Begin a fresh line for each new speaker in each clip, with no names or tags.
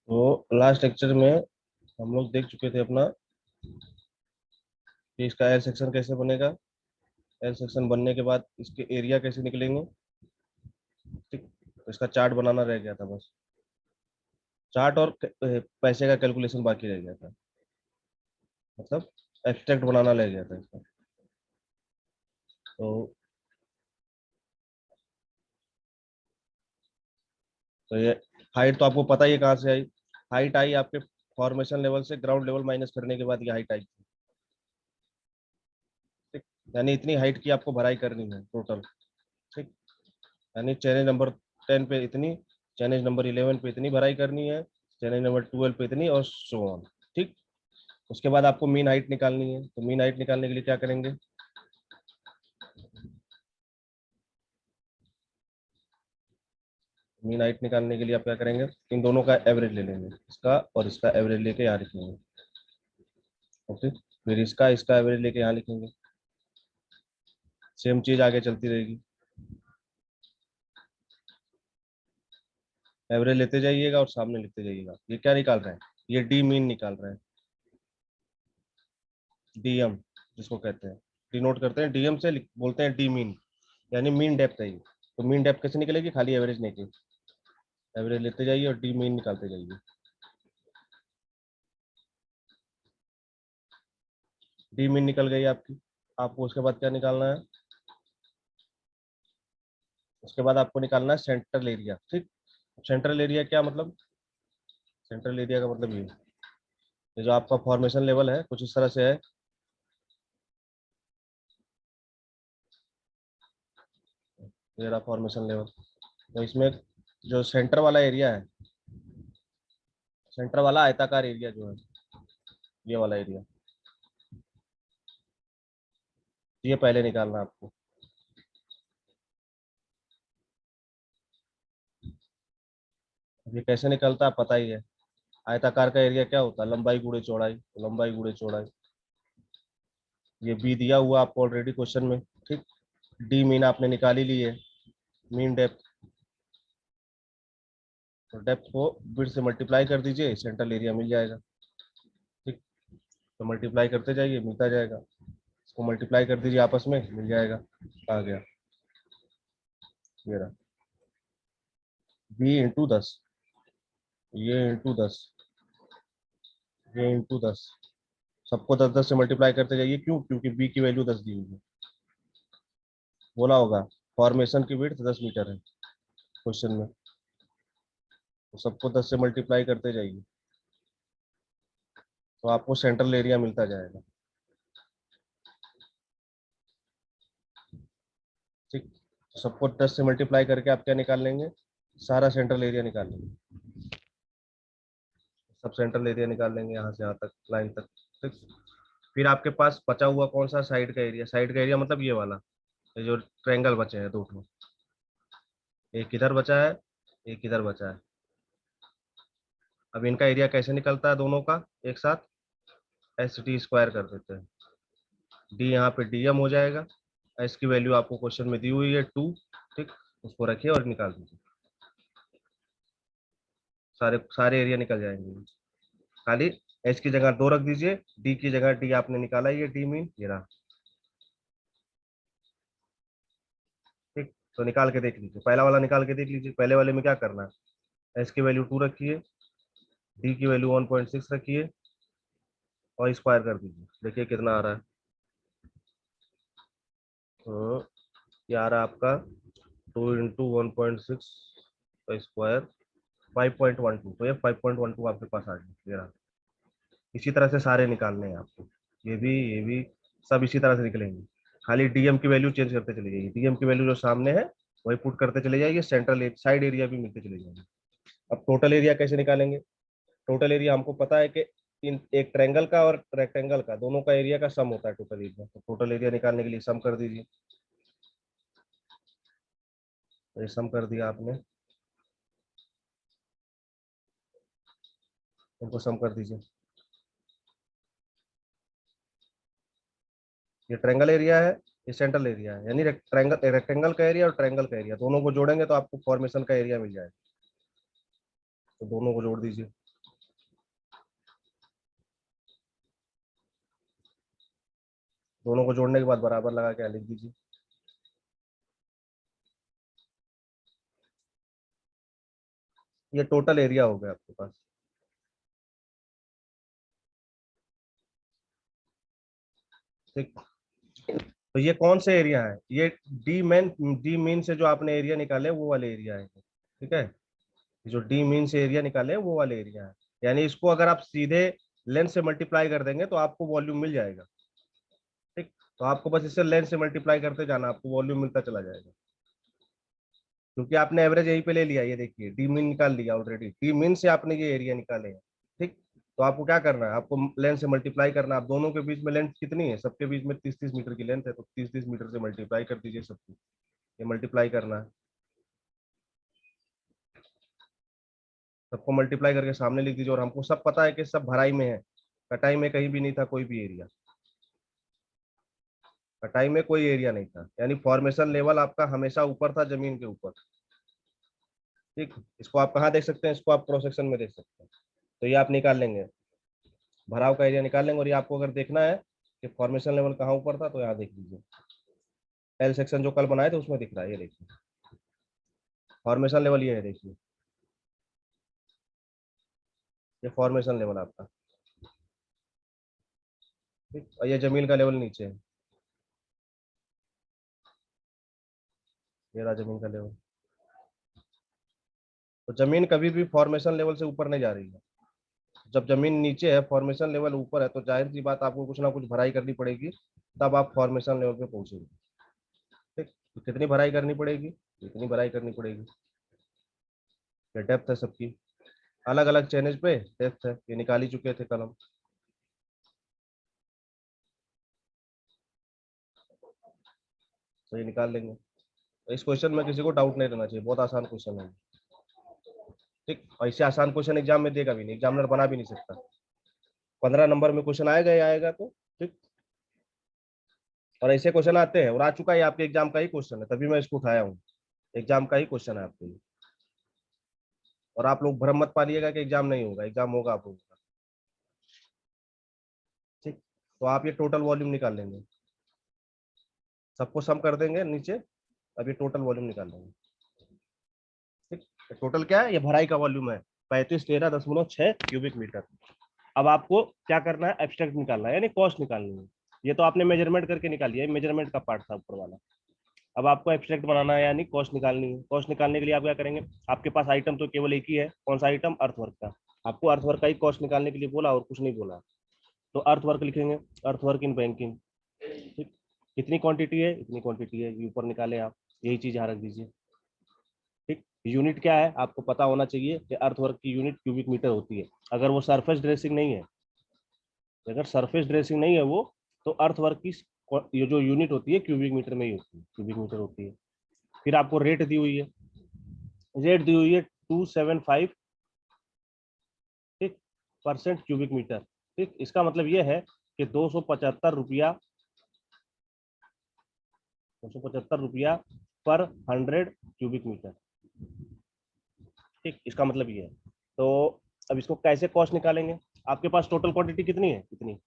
तो last lecture में हम लोग देख चुके थे अपना कि इसका एल सेक्शन कैसे बनेगा। एल सेक्शन बनने के बाद इसके एरिया कैसे निकलेंगे। ठीक, तो इसका चार्ट बनाना रह गया था बस। चार्ट और पैसे का कैलकुलेशन बाकी रह गया था, मतलब एब्स्ट्रैक्ट बनाना रह गया था इसका। तो ये हाइट तो आपको पता ही है कहाँ से आई। हाइट आई आपके फॉर्मेशन लेवल से, ग्राउंड लेवल माइनस करने के बाद ये हाइट आई। ठीक, यानी इतनी हाइट की आपको भराई करनी है टोटल। ठीक, यानी चैलेंज नंबर 10 पे इतनी, चैलेंज नंबर 11 पे इतनी भराई करनी है, चैलेंज नंबर 12 पे इतनी, और सो ऑन। ठीक, उसके बाद आपको मीन हाइट निकालनी है। तो मीन हाइट निकालने के लिए क्या करेंगे, मीन हाइट निकालने के लिए आप क्या करेंगे, इन दोनों का एवरेज ले लेंगे, इसका और इसका एवरेज लेके यहाँ लिखेंगे। ओके, फिर इसका इसका एवरेज लेके यहाँ लिखेंगे। सेम चीज आगे चलती रहेगी, एवरेज लेते जाइएगा और सामने लिखते जाइएगा। ये क्या निकाल रहे हैं, ये डी मीन निकाल रहे हैं। डीएम जिसको कहते हैं, डिनोट करते हैं डीएम से, बोलते हैं डी मीन, यानी मीन डेप्थ है ये। तो मीन डेप्थ कैसे निकलेगी, खाली एवरेज नहीं की, एवरेज लेते जाइए और डी मीन निकालते जाइए। डी मीन निकल गई आपकी। आपको उसके बाद क्या निकालना है, उसके बाद आपको निकालना है सेंट्रल एरिया। ठीक, सेंट्रल एरिया क्या मतलब, सेंट्रल एरिया का मतलब ये जो आपका फॉर्मेशन लेवल है कुछ इस तरह से है। ये रहा फॉर्मेशन लेवल। तो इसमें जो सेंटर वाला एरिया है, सेंटर वाला आयताकार एरिया जो है, ये वाला एरिया, ये पहले निकालना है आपको। ये कैसे निकलता है पता ही है। आयताकार का एरिया क्या होता है, लंबाई गुणे चौड़ाई, तो लंबाई गुणे चौड़ाई। ये बी दिया हुआ आपको ऑलरेडी क्वेश्चन में। ठीक, डी मीन आपने निकाल ही ली है, मीन डेप्थ। तो डेप्थ को बिड से मल्टीप्लाई कर दीजिए, सेंट्रल एरिया मिल जाएगा। ठीक, तो मल्टीप्लाई करते जाइए, मिलता जाएगा। इसको मल्टीप्लाई कर दीजिए आपस में, मिल जाएगा। आ गया, ये रहा, बी इंटू 10, ये इंटू 10, ये इंटू 10। सबको 10-10 से मल्टीप्लाई करते जाइए। क्यों, क्योंकि बी की वैल्यू 10 दी हुई है। बोला होगा फॉर्मेशन की विड्थ 10 मीटर है क्वेश्चन में। तो सबको 10 से मल्टीप्लाई करते जाइए, तो आपको सेंट्रल एरिया मिलता जाएगा। ठीक, तो सबको 10 से मल्टीप्लाई करके आप क्या निकाल लेंगे, सारा सेंट्रल एरिया निकाल लेंगे। सब सेंट्रल एरिया निकाल लेंगे यहाँ से यहाँ तक, लाइन तक। ठीक, फिर आपके पास बचा हुआ कौन सा, साइड का एरिया। साइड का एरिया मतलब ये वाला, ये जो ट्रायंगल बचे हैं दो ठो, एक इधर बचा है, एक इधर बचा है। अब इनका एरिया कैसे निकलता है दोनों का एक साथ, एस टी स्क्वायर कर देते हैं। डी यहाँ पे डीएम हो जाएगा। एस की वैल्यू आपको क्वेश्चन में दी हुई है 2। ठीक, उसको रखिए और निकाल दीजिए, सारे सारे एरिया निकल जाएंगे। खाली एच की जगह 2 रख दीजिए, डी की जगह डी आपने निकाला, ये डी मीन ये रहा। ठीक, तो निकाल के देख लीजिए, पहला वाला निकाल के देख लीजिए। पहले वाले में क्या करना है, एच की वैल्यू 2 रखिए, डी की वैल्यू 1.6 रखिए और स्क्वायर कर दीजिए। देखिए कितना आ रहा है। तो ये आ रहा है आपका 2 × 1.6 का स्क्वायर 5.12। तो ये 5.12 आपके पास आ गया, ये रहा। इसी तरह से सारे निकालने हैं आपको, ये भी सब इसी तरह से निकलेंगे। खाली डीएम की वैल्यू चेंज करते चले जाइए, डीएम की वैल्यू जो सामने है वही पुट करते चले जाइए, सेंट्रल साइड एरिया भी मिलते चले जाएंगे। अब टोटल एरिया कैसे निकालेंगे, टोटल एरिया हमको पता है कि इन एक ट्रायंगल का और रेक्टेंगल का दोनों का एरिया का सम होता है टोटल एरिया। तो टोटल एरिया निकालने के लिए सम कर दीजिए। तो ये सम कर दिया आपने, इनको सम कर दीजिए। ये ट्रायंगल एरिया है, ये सेंट्रल एरिया है, यानी ट्रायंगल रेक्टेंगल का एरिया और ट्रायंगल का एरिया दोनों को जोड़ेंगे तो आपको फॉर्मेशन का एरिया मिल जाएगा। तो दोनों को जोड़ दीजिए। दोनों को जोड़ने के बाद बराबर लगा के लिख दीजिए। ये टोटल एरिया हो गया आपके पास। ठीक, तो ये कौन से एरिया है, ये डी मीन से जो आपने एरिया निकाले वो वाले एरिया है। ठीक है, जो डी मीन से एरिया निकाले वो वाले एरिया है। यानी इसको अगर आप सीधे लेंथ से मल्टीप्लाई कर देंगे तो आपको वॉल्यूम मिल जाएगा। ठीक, तो आपको बस इससे लेंथ से मल्टीप्लाई करते जाना, आपको वॉल्यूम मिलता चला जाएगा। क्योंकि आपने एवरेज यहीं पे ले लिया, ये देखिए डी मीन निकाल लिया ऑलरेडी, डी मीन से आपने ये एरिया निकाले हैं। ठीक, तो आपको क्या करना है, आपको लेंथ से मल्टीप्लाई करना है। आप दोनों के बीच में लेंथ कितनी है, सबके बीच में 30-30 मीटर की लेंथ है, तो 30-30 मीटर से मल्टीप्लाई कर दीजिए सबको। ये मल्टीप्लाई करना है, सबको मल्टीप्लाई करके सामने लिख दीजिए। और हमको सब पता है कि सब भराई में है, कटाई में कहीं भी नहीं था कोई भी एरिया, कटाई में कोई एरिया नहीं था। यानी फॉर्मेशन लेवल आपका हमेशा ऊपर था, जमीन के ऊपर। ठीक, इसको आप कहाँ देख सकते हैं, इसको आप क्रॉस सेक्शन में देख सकते हैं। तो ये आप निकाल लेंगे, भराव का एरिया निकाल लेंगे। और ये आपको अगर देखना है कि फॉर्मेशन लेवल कहाँ ऊपर था, तो यहाँ देख लीजिए, एल सेक्शन जो कल बनाए थे उसमें दिख रहा है, ये देखिए फॉर्मेशन लेवल ये है, देखिए ये फॉर्मेशन लेवल आपका। ठीक, और ये जमीन का लेवल नीचे है, ये रहा जमीन का लेवल। तो जमीन कभी भी फॉर्मेशन लेवल से ऊपर नहीं जा रही है। जब जमीन नीचे है, फॉर्मेशन लेवल ऊपर है, तो जाहिर सी बात आपको कुछ ना कुछ भराई करनी पड़ेगी, तब आप फॉर्मेशन लेवल पे पहुंचेंगे। ठीक, तो कितनी भराई करनी पड़ेगी, इतनी भराई करनी पड़ेगी। ये डेप्थ है सबकी, अलग अलग चैनल पे डेप्थ है, ये निकाल ही चुके थे कल हम। तो ये निकाल लेंगे। तो इस क्वेश्चन में किसी को डाउट नहीं रहना चाहिए, बहुत आसान क्वेश्चन है। ठीक, और इससे आसान क्वेश्चन एग्जाम में देगा भी नहीं, एग्जामिनर बना भी नहीं सकता। 15 नंबर में क्वेश्चन आएगा ही आएगा। तो ठीक, और ऐसे क्वेश्चन आते हैं, और आ चुका है, आपके एग्जाम का ही क्वेश्चन है, तभी मैं इसको उठाया हूँ। एग्जाम का ही क्वेश्चन है आपके लिए। और आप लोग भ्रम मत पालिएगा कि एग्जाम नहीं होगा, एग्जाम होगा आप लोगों का। ठीक, तो आप ये टोटल वॉल्यूम निकाल लेंगे, सबको सम कर देंगे नीचे, अब ये टोटल वॉल्यूम निकाल लेंगे। ठीक, टोटल क्या है, ये भराई का वॉल्यूम है 3513.6 क्यूबिक मीटर। अब आपको क्या करना है, एब्स्ट्रैक्ट निकालना है, यानी कॉस्ट निकालनी है। ये तो आपने मेजरमेंट करके निकाली है, मेजरमेंट का पार्ट था ऊपर वाला। अब आपको एब्स्ट्रैक्ट बनाना है, यानी कॉस्ट निकालनी है। कॉस्ट निकालने के लिए आप क्या करेंगे, आपके पास आइटम तो केवल एक ही है, कौन सा आइटम, अर्थवर्क का। आपको अर्थवर्क का ही कॉस्ट निकालने के लिए बोला और कुछ नहीं बोला। तो अर्थवर्क लिखेंगे, अर्थवर्क इन बैंकिंग। ठीक, कितनी क्वांटिटी है, इतनी क्वांटिटी है, ये ऊपर निकाले आप, यही चीज यहाँ रख दीजिए। ठीक, यूनिट क्या है आपको पता होना चाहिए कि अर्थवर्क की यूनिट क्यूबिक मीटर होती है। अगर वो सरफेस ड्रेसिंग नहीं है, अगर सरफेस ड्रेसिंग नहीं है वो, तो अर्थवर्क की ये जो यूनिट होती है क्यूबिक मीटर में ही होती है, क्यूबिक मीटर होती है। फिर आपको रेट दी हुई है, रेट दी हुई है 275, ठीक, परसेंट क्यूबिक मीटर। ठीक, इसका मतलब ये है कि 275 रुपया, 275 रुपया पर 100 क्यूबिक मीटर। ठीक, इसका मतलब ये है। तो अब इसको कैसे कॉस्ट निकालेंगे, आपके पास टोटल क्वांटिटी कितनी है, कितनी,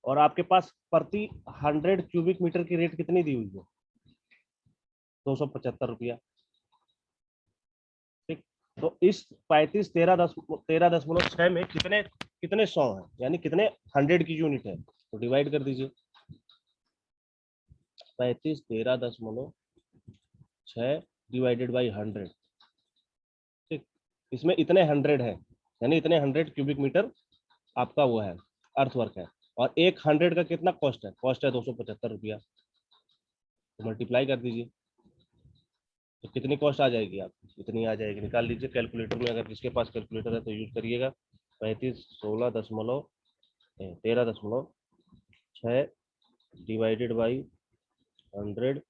और आपके पास प्रति 100 क्यूबिक मीटर की रेट कितनी दी हुई है, 275 रुपया। ठीक, तो इस 3513.6 में कितने कितने 100 है, यानी कितने 100 की यूनिट है, तो डिवाइड कर दीजिए 3513.6 डिवाइडेड बाई 100। ठीक, इसमें इतने 100 है, यानी इतने 100 क्यूबिक मीटर आपका वो है, अर्थवर्क है। और एक 100 का कितना कॉस्ट है, कॉस्ट है 275 रुपया। तो मल्टीप्लाई कर दीजिए, तो कितनी कॉस्ट आ जाएगी आपकी, इतनी आ जाएगी। निकाल लीजिए कैलकुलेटर में, अगर जिसके पास कैलकुलेटर है तो यूज करिएगा। 13 डिवाइडेड बाई 100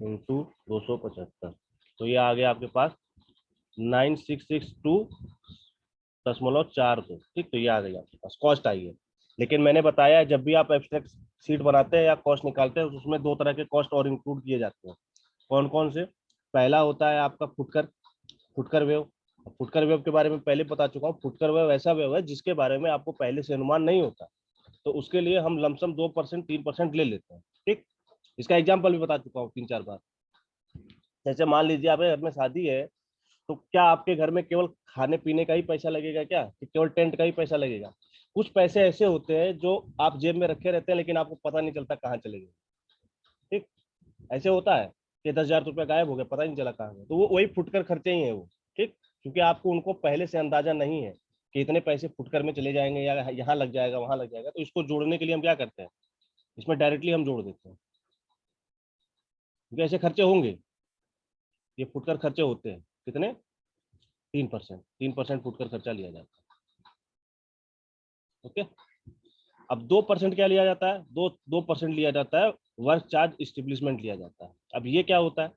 इंटू 275, तो ये आ गया आपके पास 9662.42। ठीक, तो ये आ गई आपके पास कॉस्ट आई है। लेकिन मैंने बताया जब भी आप एब्स्ट्रैक्ट शीट बनाते हैं या कॉस्ट निकालते हैं, उसमें दो तरह के कॉस्ट और इंक्लूड किए जाते हैं। कौन कौन से, पहला होता है आपका फुटकर, फुटकर वेव। फुटकर वेव के बारे में पहले बता चुका हूँ। फुटकर वेव ऐसा वेव है जिसके बारे में आपको पहले से अनुमान नहीं होता। तो उसके लिए हम लमसम 2% 3% ले लेते हैं। ठीक, इसका एग्जाम्पल भी बता चुका हूँ 3-4 बार। जैसे मान लीजिए आपके घर में शादी है, तो क्या आपके घर में केवल खाने पीने का ही पैसा लगेगा क्या, कि केवल टेंट का ही पैसा लगेगा? कुछ पैसे ऐसे होते हैं जो आप जेब में रखे रहते हैं लेकिन आपको पता नहीं चलता कहाँ चले गए। ठीक, ऐसे होता है कि 10,000 रुपये गायब हो गए, पता ही नहीं चला कहाँ गए, तो वो वही फुटकर खर्चे ही है वो। ठीक, क्योंकि आपको उनको पहले से अंदाजा नहीं है कि इतने पैसे फुटकर में चले जाएंगे या यहाँ लग जाएगा वहां लग जाएगा, तो इसको जोड़ने के लिए हम क्या करते हैं, इसमें डायरेक्टली हम जोड़ देते हैं, क्योंकि ऐसे खर्चे होंगे, ये फुटकर खर्चे होते हैं। कितने? 3%। 3% फुटकर खर्चा लिया जाता है। ओके, अब 2% क्या लिया जाता है? 2% लिया जाता है वर्क चार्ज इस्टेब्लिशमेंट लिया जाता है। अब ये क्या होता है?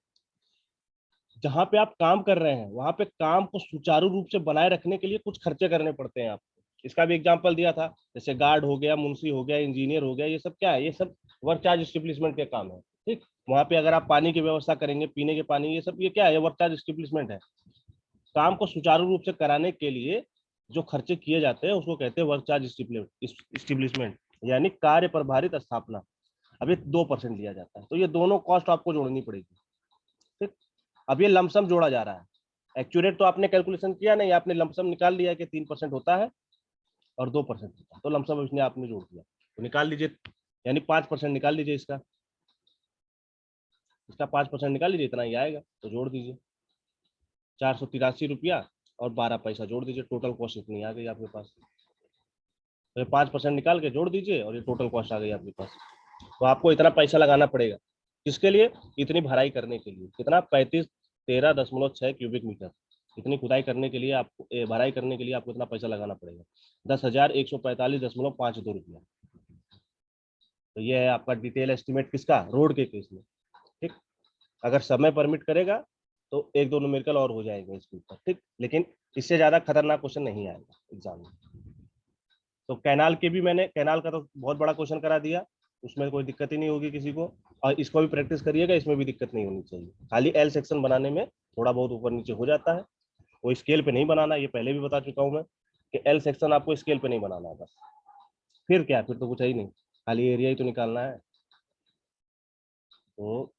जहां पे आप काम कर रहे हैं वहां पे काम को सुचारू रूप से बनाए रखने के लिए कुछ खर्चे करने पड़ते हैं आपको। इसका भी एग्जांपल दिया था, जैसे गार्ड हो गया, मुंशी हो गया, इंजीनियर हो गया, ये सब क्या है? ये सब वर्क चार्ज इस्टेब्लिशमेंट के काम है। ठीक, वहां पे अगर आप पानी की व्यवस्था करेंगे, पीने के पानी, ये सब ये क्या है? वर्क चार्ज इस्टेब्लिशमेंट है। काम को सुचारू रूप से कराने के लिए जो खर्चे किए जाते हैं उसको कहते हैं वर्क चार्ज इस्टेब्लिशमेंट, यानी कार्य प्रभारित स्थापना। अब ये 2% लिया जाता है, तो ये दोनों कॉस्ट आपको जोड़नी पड़ेगी। ठीक, अब ये लमसम जोड़ा जा रहा है, एक्यूरेट तो आपने कैलकुलेशन किया नहीं, आपने लमसम निकाल लिया कि 3% होता है और 2% होता है, तो लमसम इसने आपने जोड़ दिया, तो निकाल लीजिए, यानी 5% निकाल लीजिए, इसका 5% निकाल लीजिए, इतना ही आएगा, तो जोड़ दीजिए 483 रुपया और 12 पैसा जोड़ दीजिए, टोटल कॉस्ट इतनी आ गई आपके पास। तो 5% निकाल के जोड़ दीजिए और ये टोटल कॉस्ट आ गई आपके पास। तो आपको इतना पैसा लगाना पड़ेगा, किसके लिए? इतनी भराई करने के लिए। कितना? 3513.6 क्यूबिक मीटर। इतनी खुदाई करने के लिए आपको, भराई करने के लिए आपको इतना पैसा लगाना पड़ेगा, 10,145.52 रुपया। तो ये है आपका डिटेल एस्टिमेट, किसका? रोड के केस में। ठीक, अगर समय परमिट करेगा तो 1-2 न्यूमेरिकल और हो जाएंगे इसके ऊपर। ठीक, लेकिन इससे ज्यादा खतरनाक क्वेश्चन नहीं आएगा एग्जाम में। तो कैनाल के भी मैंने, कैनाल का तो बहुत बड़ा क्वेश्चन करा दिया, उसमें कोई दिक्कत ही नहीं होगी किसी को, और इसको भी प्रैक्टिस करिएगा, इसमें भी दिक्कत नहीं होनी चाहिए। खाली एल सेक्शन बनाने में थोड़ा बहुत ऊपर नीचे हो जाता है, वो स्केल पे नहीं बनाना, ये पहले भी बता चुका हूँ मैं कि एल सेक्शन आपको स्केल पे नहीं बनाना है बस। फिर क्या, फिर तो कुछ है ही नहीं, खाली एरिया ही तो निकालना है। तो